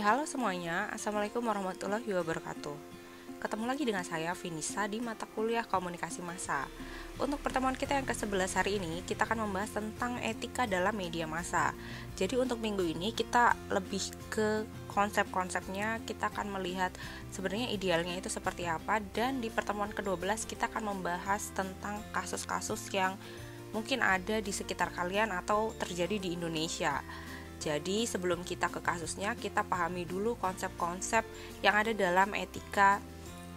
Halo semuanya. Assalamualaikum warahmatullahi wabarakatuh. Ketemu lagi dengan saya, Vinisa, di mata kuliah Komunikasi Massa. Untuk pertemuan kita yang ke-11 hari ini, kita akan membahas tentang etika dalam media massa. Jadi untuk minggu ini, kita lebih ke konsep-konsepnya, kita akan melihat sebenarnya idealnya itu seperti apa. Dan di pertemuan ke-12, kita akan membahas tentang kasus-kasus yang mungkin ada di sekitar kalian atau terjadi di Indonesia. Jadi sebelum kita ke kasusnya, kita pahami dulu konsep-konsep yang ada dalam etika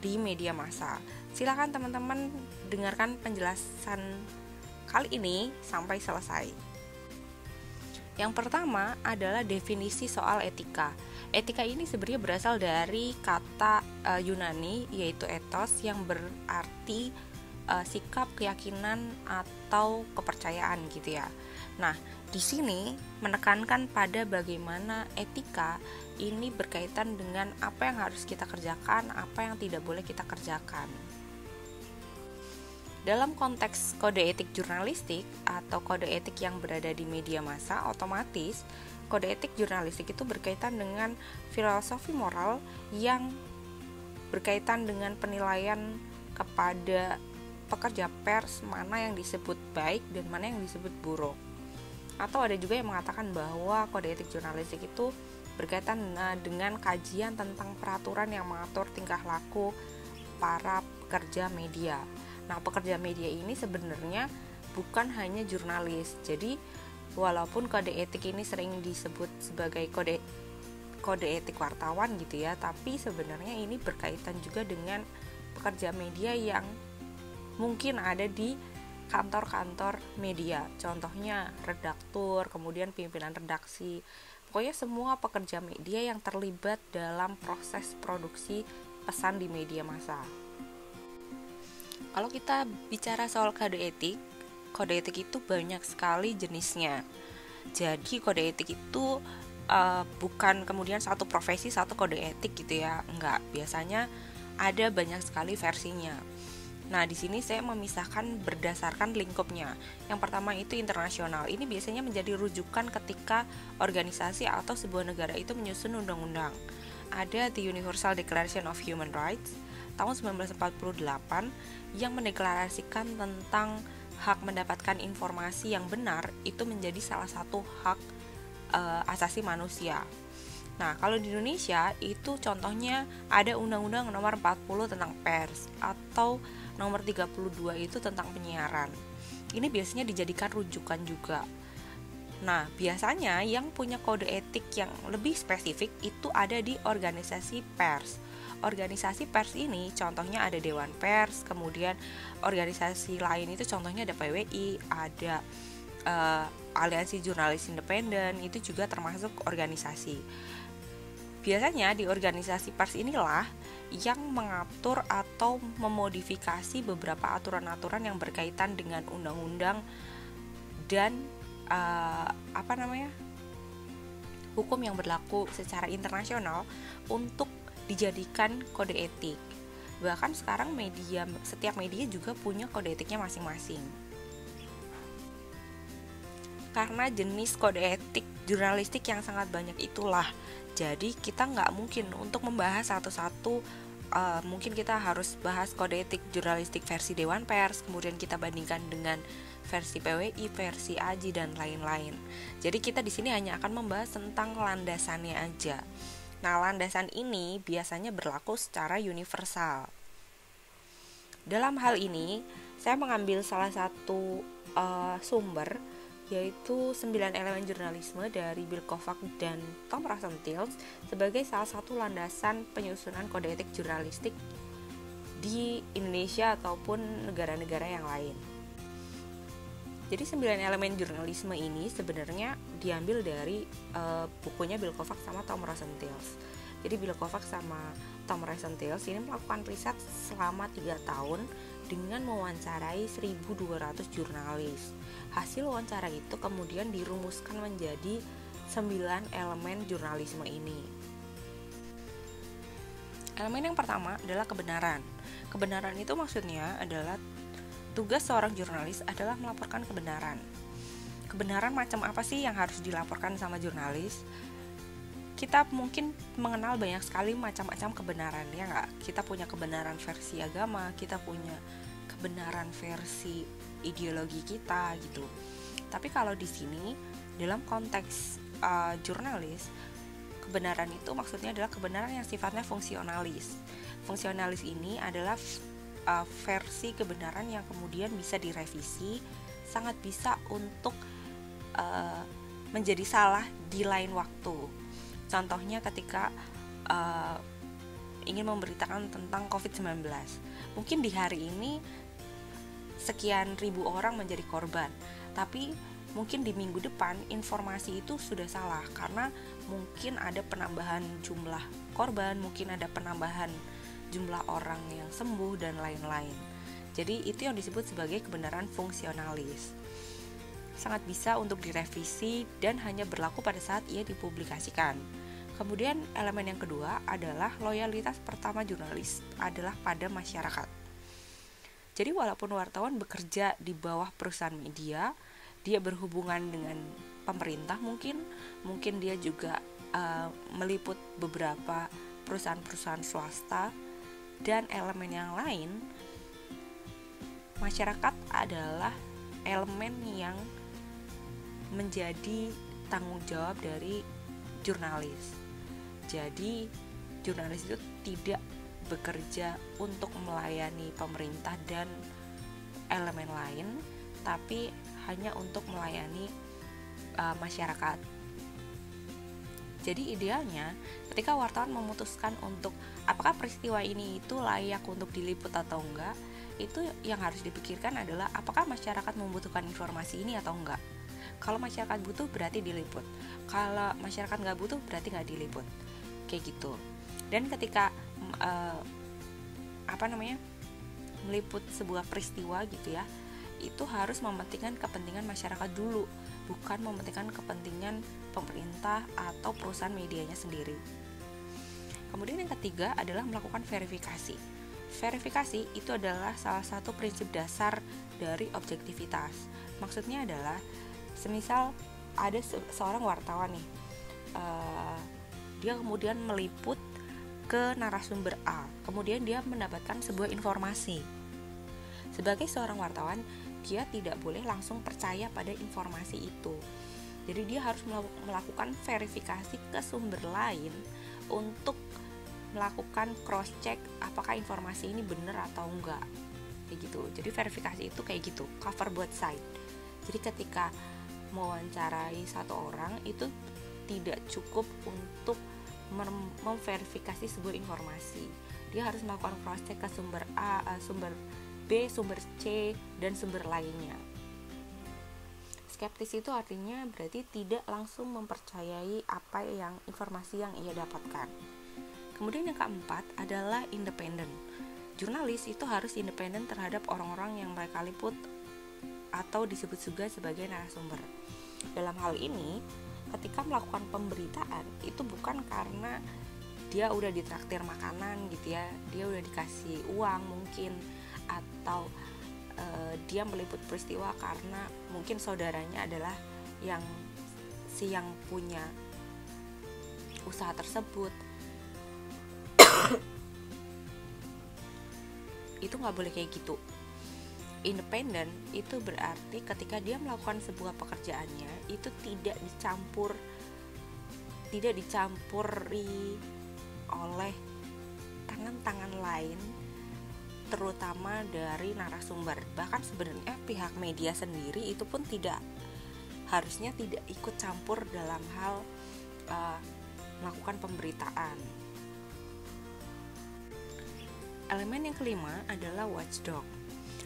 di media massa. Silakan teman-teman dengarkan penjelasan kali ini sampai selesai. Yang pertama adalah definisi soal etika. Etika ini sebenarnya berasal dari kata Yunani, yaitu ethos, yang berarti sikap, keyakinan, atau kepercayaan gitu ya. Nah, di sini menekankan pada bagaimana etika ini berkaitan dengan apa yang harus kita kerjakan, apa yang tidak boleh kita kerjakan. Dalam konteks kode etik jurnalistik atau kode etik yang berada di media massa, otomatis kode etik jurnalistik itu berkaitan dengan filosofi moral yang berkaitan dengan penilaian kepada pekerja pers, mana yang disebut baik dan mana yang disebut buruk. Atau ada juga yang mengatakan bahwa kode etik jurnalistik itu berkaitan dengan kajian tentang peraturan yang mengatur tingkah laku para pekerja media. Nah, pekerja media ini sebenarnya bukan hanya jurnalis. Jadi, walaupun kode etik ini sering disebut sebagai kode etik wartawan gitu ya, tapi sebenarnya ini berkaitan juga dengan pekerja media yang mungkin ada di kantor-kantor media, contohnya redaktur, kemudian pimpinan redaksi, pokoknya semua pekerja media yang terlibat dalam proses produksi pesan di media massa. Kalau kita bicara soal kode etik itu banyak sekali jenisnya. Jadi kode etik itu bukan kemudian satu profesi, satu kode etik gitu ya, enggak, biasanya ada banyak sekali versinya. Nah, di sini saya memisahkan berdasarkan lingkupnya. Yang pertama itu internasional. Ini biasanya menjadi rujukan ketika organisasi atau sebuah negara itu menyusun undang-undang. Ada The Universal Declaration of Human Rights tahun 1948 yang mendeklarasikan tentang hak mendapatkan informasi yang benar itu menjadi salah satu hak asasi manusia. Nah, kalau di Indonesia itu contohnya ada Undang-Undang Nomor 40 tentang pers atau Nomor 32 itu tentang penyiaran. Ini biasanya dijadikan rujukan juga. Nah, biasanya yang punya kode etik yang lebih spesifik itu ada di organisasi pers. Organisasi pers ini contohnya ada Dewan Pers, kemudian organisasi lain itu contohnya ada PWI, ada Aliansi Jurnalis Independen, itu juga termasuk organisasi. Biasanya di organisasi pers inilah yang mengatur atau memodifikasi beberapa aturan-aturan yang berkaitan dengan undang-undang dan hukum yang berlaku secara internasional untuk dijadikan kode etik. Bahkan sekarang setiap media juga punya kode etiknya masing-masing. Karena jenis kode etik jurnalistik yang sangat banyak itulah, jadi kita nggak mungkin untuk membahas satu-satu. Mungkin kita harus bahas kode etik jurnalistik versi Dewan Pers, kemudian kita bandingkan dengan versi PWI, versi AJI, dan lain-lain. Jadi kita di sini hanya akan membahas tentang landasannya aja. Nah, landasan ini biasanya berlaku secara universal. Dalam hal ini, saya mengambil salah satu sumber, yaitu 9 elemen jurnalisme dari Bill Kovac dan Tom Rosenthal sebagai salah satu landasan penyusunan kode etik jurnalistik di Indonesia ataupun negara-negara yang lain. Jadi 9 elemen jurnalisme ini sebenarnya diambil dari bukunya Bill Kovac sama Tom Rosenthal. Jadi Bill Kovac sama Tom Rosenthal ini melakukan riset selama 3 tahun dengan mewawancarai 1.200 jurnalis. Hasil wawancara itu kemudian dirumuskan menjadi 9 elemen jurnalisme ini. Elemen yang pertama adalah kebenaran. Kebenaran itu maksudnya adalah tugas seorang jurnalis adalah melaporkan kebenaran. Kebenaran macam apa sih yang harus dilaporkan sama jurnalis? kita mungkin mengenal banyak sekali macam-macam kebenaran, ya nggak? Kita punya kebenaran versi agama, kita punya kebenaran versi ideologi kita gitu. Tapi kalau di sini dalam konteks jurnalis, kebenaran itu maksudnya adalah kebenaran yang sifatnya fungsionalis. Fungsionalis ini adalah versi kebenaran yang kemudian bisa direvisi, sangat bisa untuk menjadi salah di lain waktu. Contohnya ketika ingin memberitakan tentang COVID-19, mungkin di hari ini sekian ribu orang menjadi korban, tapi mungkin di minggu depan informasi itu sudah salah karena mungkin ada penambahan jumlah korban, mungkin ada penambahan jumlah orang yang sembuh dan lain-lain. Jadi itu yang disebut sebagai kebenaran fungsionalis. Sangat bisa untuk direvisi dan hanya berlaku pada saat ia dipublikasikan. Kemudian elemen yang kedua adalah loyalitas pertama jurnalis adalah pada masyarakat. Jadi walaupun wartawan bekerja di bawah perusahaan media, dia berhubungan dengan pemerintah mungkin dia juga meliput beberapa perusahaan-perusahaan swasta dan elemen yang lain, masyarakat adalah elemen yang menjadi tanggung jawab dari jurnalis. Jadi jurnalis itu tidak bekerja untuk melayani pemerintah dan elemen lain, tapi hanya untuk melayani masyarakat. Jadi idealnya ketika wartawan memutuskan untuk apakah peristiwa ini itu layak untuk diliput atau enggak, itu yang harus dipikirkan adalah apakah masyarakat membutuhkan informasi ini atau enggak. Kalau masyarakat butuh berarti diliput, kalau masyarakat nggak butuh berarti nggak diliput, kayak gitu. Dan ketika meliput sebuah peristiwa gitu ya, itu harus mementingkan kepentingan masyarakat dulu, bukan mementingkan kepentingan pemerintah atau perusahaan medianya sendiri. Kemudian yang ketiga adalah melakukan verifikasi. Verifikasi itu adalah salah satu prinsip dasar dari objektivitas. Maksudnya adalah semisal ada seorang wartawan nih, dia kemudian meliput ke narasumber A, kemudian dia mendapatkan sebuah informasi. Sebagai seorang wartawan, dia tidak boleh langsung percaya pada informasi itu. Jadi dia harus melakukan verifikasi ke sumber lain untuk melakukan cross check apakah informasi ini benar atau enggak, kayak gitu. Jadi verifikasi itu kayak gitu, cover both side. Jadi ketika mewawancarai satu orang itu tidak cukup untuk memverifikasi sebuah informasi. Dia harus melakukan cross check ke sumber A, sumber B, sumber C, dan sumber lainnya. Skeptis itu artinya berarti tidak langsung mempercayai informasi yang ia dapatkan. Kemudian yang keempat adalah independen. Jurnalis itu harus independen terhadap orang-orang yang mereka liput atau disebut juga sebagai narasumber. Dalam hal ini, ketika melakukan pemberitaan itu bukan karena dia udah ditraktir makanan gitu ya, dia udah dikasih uang mungkin, atau dia meliput peristiwa karena mungkin saudaranya adalah yang punya usaha tersebut. Itu nggak boleh kayak gitu. Independen itu berarti ketika dia melakukan sebuah pekerjaannya itu tidak dicampuri oleh tangan-tangan lain, terutama dari narasumber. Bahkan sebenarnya pihak media sendiri itu pun harusnya tidak ikut campur dalam hal melakukan pemberitaan. Elemen yang kelima adalah watchdog.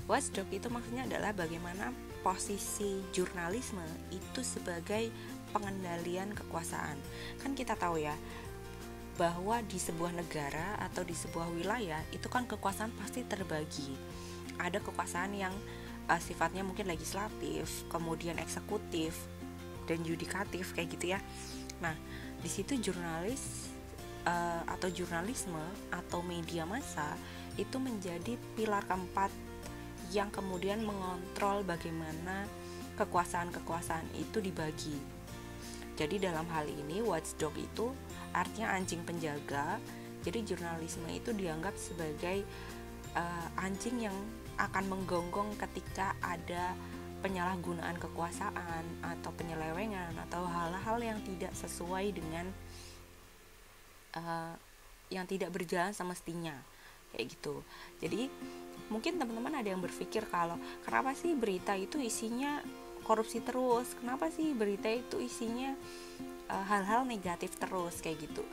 Watchdog itu maksudnya adalah bagaimana posisi jurnalisme itu sebagai pengendalian kekuasaan. Kan kita tahu ya, bahwa di sebuah negara atau di sebuah wilayah itu kan kekuasaan pasti terbagi. Ada kekuasaan yang sifatnya mungkin legislatif, kemudian eksekutif, dan yudikatif kayak gitu ya. Nah, di situ jurnalis atau jurnalisme atau media massa itu menjadi pilar keempat yang kemudian mengontrol bagaimana kekuasaan-kekuasaan itu dibagi. Jadi dalam hal ini watchdog itu artinya anjing penjaga. Jadi jurnalisme itu dianggap sebagai anjing yang akan menggonggong ketika ada penyalahgunaan kekuasaan atau penyelewengan atau hal-hal yang tidak sesuai dengan yang tidak berjalan semestinya kayak gitu. Jadi mungkin teman-teman ada yang berpikir kalau kenapa sih berita itu isinya korupsi terus, kenapa sih berita itu isinya hal-hal negatif terus kayak gitu.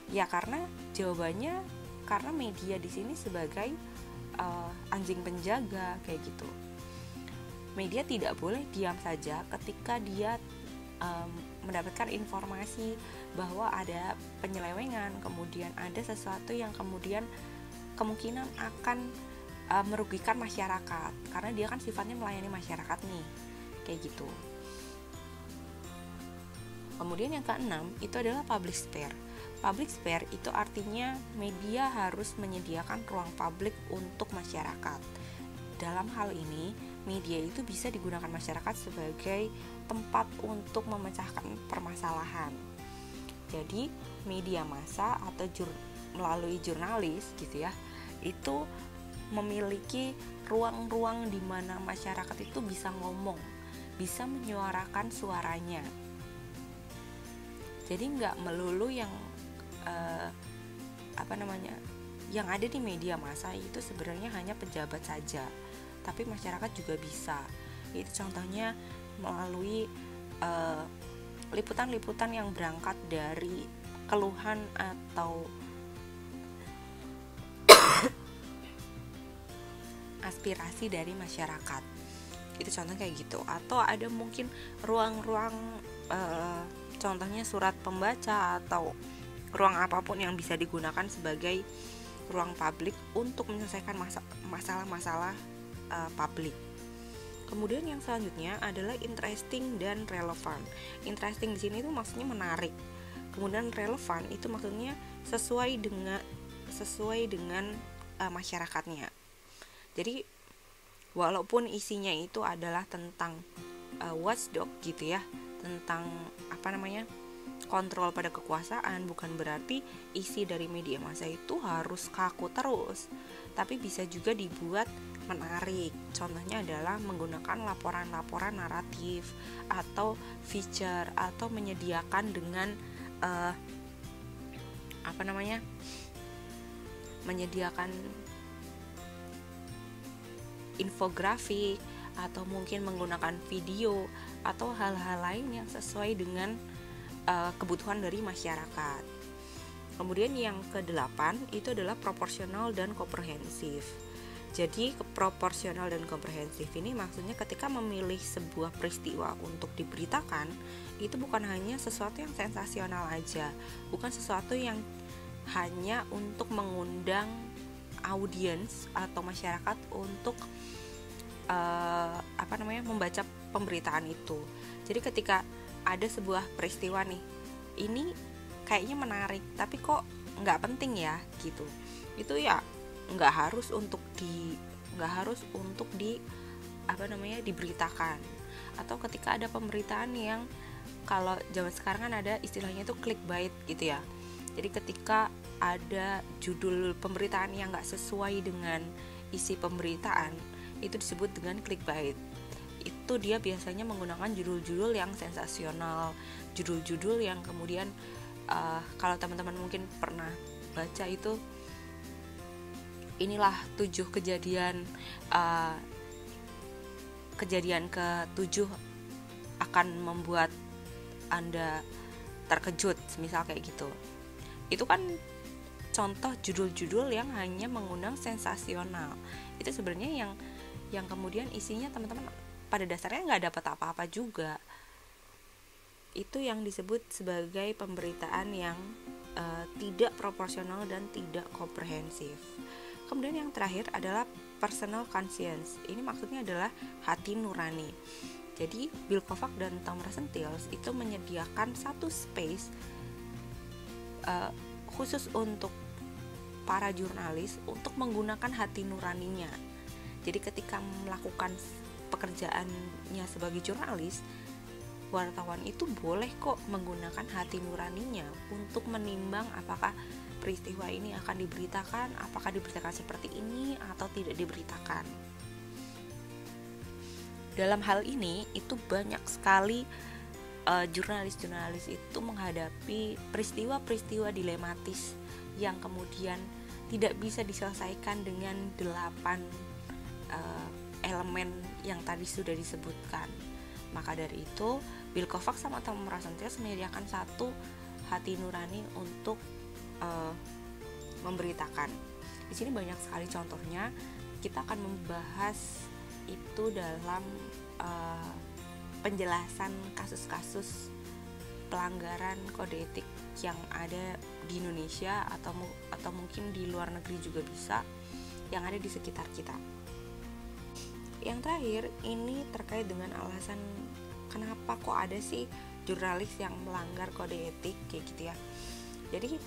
Ya karena jawabannya karena media di sini sebagai anjing penjaga kayak gitu. Media tidak boleh diam saja ketika dia mendapatkan informasi bahwa ada penyelewengan, kemudian ada sesuatu yang kemudian kemungkinan akan merugikan masyarakat, karena dia kan sifatnya melayani masyarakat nih, kayak gitu. Kemudian yang keenam itu adalah public sphere. Public sphere itu artinya media harus menyediakan ruang publik untuk masyarakat. Dalam hal ini, media itu bisa digunakan masyarakat sebagai tempat untuk memecahkan permasalahan. Jadi, media massa atau melalui jurnalis gitu ya, itu memiliki ruang-ruang di mana masyarakat itu bisa ngomong, bisa menyuarakan suaranya. Jadi nggak melulu yang yang ada di media massa itu sebenarnya hanya pejabat saja, tapi masyarakat juga bisa. Itu contohnya melalui liputan-liputan yang berangkat dari keluhan atau aspirasi dari masyarakat. Itu contohnya kayak gitu. Atau ada mungkin ruang-ruang contohnya surat pembaca atau ruang apapun yang bisa digunakan sebagai ruang publik untuk menyelesaikan masalah-masalah publik. Kemudian yang selanjutnya adalah interesting dan relevan. Interesting di sini itu maksudnya menarik. Kemudian relevan itu maksudnya sesuai dengan masyarakatnya. Jadi walaupun isinya itu adalah tentang watchdog gitu ya, tentang kontrol pada kekuasaan, bukan berarti isi dari media massa itu harus kaku terus, tapi bisa juga dibuat menarik. Contohnya adalah menggunakan laporan-laporan naratif atau feature, atau menyediakan dengan menyediakan infografik, atau mungkin menggunakan video atau hal-hal lain yang sesuai dengan kebutuhan dari masyarakat. Kemudian yang ke-8 itu adalah proporsional dan komprehensif. Jadi proporsional dan komprehensif ini maksudnya ketika memilih sebuah peristiwa untuk diberitakan, itu bukan hanya sesuatu yang sensasional aja, bukan sesuatu yang hanya untuk mengundang audiens atau masyarakat untuk membaca pemberitaan itu. Jadi ketika ada sebuah peristiwa nih, ini kayaknya menarik tapi kok nggak penting ya gitu, itu ya nggak harus untuk diberitakan. Atau ketika ada pemberitaan yang kalau zaman sekarang kan ada istilahnya itu clickbait gitu ya. Jadi ketika ada judul pemberitaan yang nggak sesuai dengan isi pemberitaan, itu disebut dengan clickbait. Itu dia biasanya menggunakan judul-judul yang sensasional, judul-judul yang kemudian kalau teman-teman mungkin pernah baca itu, inilah 7 kejadian ke-7 akan membuat Anda terkejut, misal kayak gitu. Itu kan contoh judul-judul yang hanya mengundang sensasional. Itu sebenarnya yang kemudian isinya teman-teman pada dasarnya nggak dapat apa-apa juga. Itu yang disebut sebagai pemberitaan yang tidak proporsional dan tidak komprehensif. Kemudian yang terakhir adalah personal conscience. Ini maksudnya adalah hati nurani. Jadi Bill Kovac dan Tom Rosenthal itu menyediakan satu space khusus untuk para jurnalis untuk menggunakan hati nuraninya. Jadi ketika melakukan pekerjaannya sebagai jurnalis, wartawan itu boleh kok menggunakan hati nuraninya untuk menimbang apakah peristiwa ini akan diberitakan, apakah diberitakan seperti ini atau tidak diberitakan. Dalam hal ini itu banyak sekali jurnalis-jurnalis itu menghadapi peristiwa-peristiwa dilematis yang kemudian tidak bisa diselesaikan dengan 8 elemen yang tadi sudah disebutkan. Maka dari itu, Bill Kovacs sama Tom Rosenfeld menyediakan satu hati nurani untuk memberitakan. Di sini banyak sekali contohnya. Kita akan membahas itu dalam penjelasan kasus-kasus pelanggaran kode etik yang ada di Indonesia atau mungkin di luar negeri juga bisa, yang ada di sekitar kita. Yang terakhir ini terkait dengan alasan kenapa kok ada sih jurnalis yang melanggar kode etik kayak gitu ya. Jadi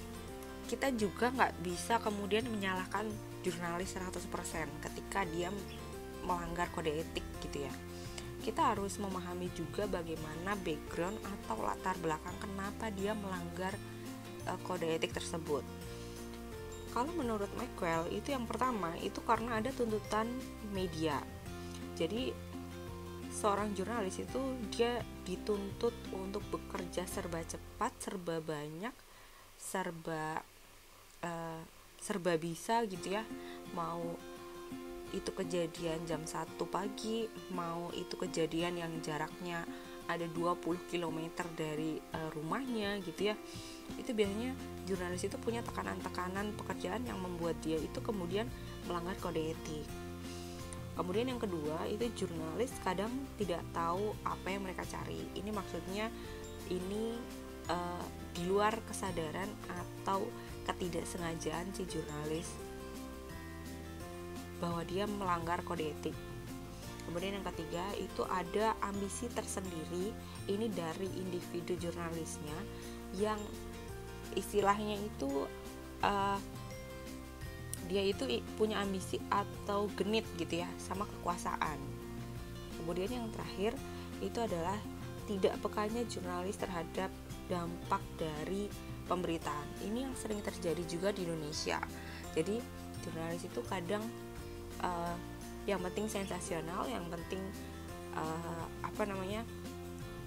kita juga nggak bisa kemudian menyalahkan jurnalis 100% ketika dia melanggar kode etik gitu ya. Kita harus memahami juga bagaimana background atau latar belakang kenapa dia melanggar kode etik tersebut. Kalau menurut Maxwell itu yang pertama itu karena ada tuntutan media. Jadi seorang jurnalis itu dia dituntut untuk bekerja serba cepat, serba banyak, serba bisa gitu ya. Mau itu kejadian jam 1 pagi, mau itu kejadian yang jaraknya ada 20 km dari rumahnya gitu ya. Itu biasanya jurnalis itu punya tekanan-tekanan pekerjaan yang membuat dia itu kemudian melanggar kode etik. Kemudian yang kedua, itu jurnalis kadang tidak tahu apa yang mereka cari. Ini maksudnya ini di luar kesadaran atau ketidaksengajaan si jurnalis bahwa dia melanggar kode etik. Kemudian yang ketiga itu ada ambisi tersendiri ini dari individu jurnalisnya yang istilahnya itu dia itu punya ambisi atau genit gitu ya sama kekuasaan. Kemudian yang terakhir itu adalah tidak pekanya jurnalis terhadap dampak dari pemberitaan. Ini yang sering terjadi juga di Indonesia. Jadi jurnalis itu kadang yang penting sensasional, yang penting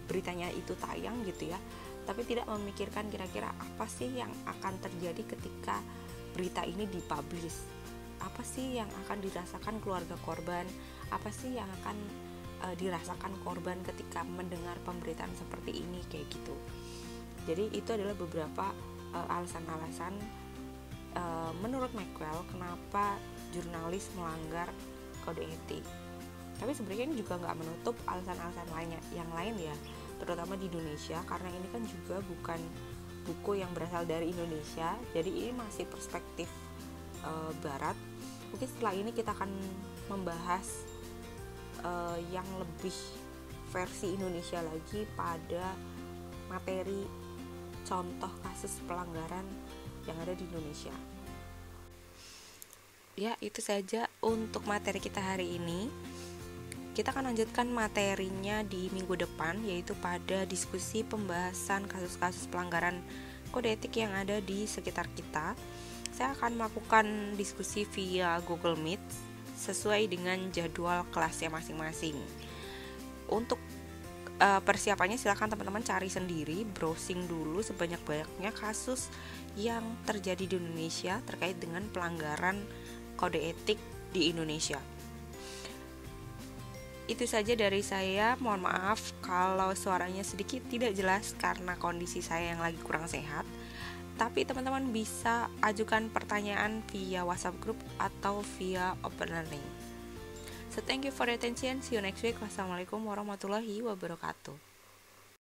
beritanya itu tayang gitu ya, tapi tidak memikirkan kira-kira apa sih yang akan terjadi ketika berita ini dipublish, apa sih yang akan dirasakan keluarga korban, apa sih yang akan dirasakan korban ketika mendengar pemberitaan seperti ini kayak gitu. Jadi itu adalah beberapa alasan-alasan menurut Maxwell kenapa jurnalis melanggar kode etik. Tapi sebenarnya ini juga nggak menutup alasan-alasan lainnya yang lain ya, terutama di Indonesia karena ini kan juga bukan buku yang berasal dari Indonesia, jadi ini masih perspektif Barat. Mungkin setelah ini kita akan membahas yang lebih versi Indonesia lagi pada materi contoh kasus pelanggaran yang ada di Indonesia. Ya, itu saja untuk materi kita hari ini. Kita akan lanjutkan materinya di minggu depan, yaitu pada diskusi pembahasan kasus-kasus pelanggaran kode etik yang ada di sekitar kita. Saya akan melakukan diskusi via Google Meet sesuai dengan jadwal kelasnya masing-masing. Untuk persiapannya silakan teman-teman cari sendiri, browsing dulu sebanyak-banyaknya kasus yang terjadi di Indonesia terkait dengan pelanggaran kode etik di Indonesia. Itu saja dari saya. Mohon maaf kalau suaranya sedikit tidak jelas karena kondisi saya yang lagi kurang sehat. Tapi teman-teman bisa ajukan pertanyaan via WhatsApp group atau via Open Learning. So thank you for your attention. See you next week. Wassalamualaikum warahmatullahi wabarakatuh.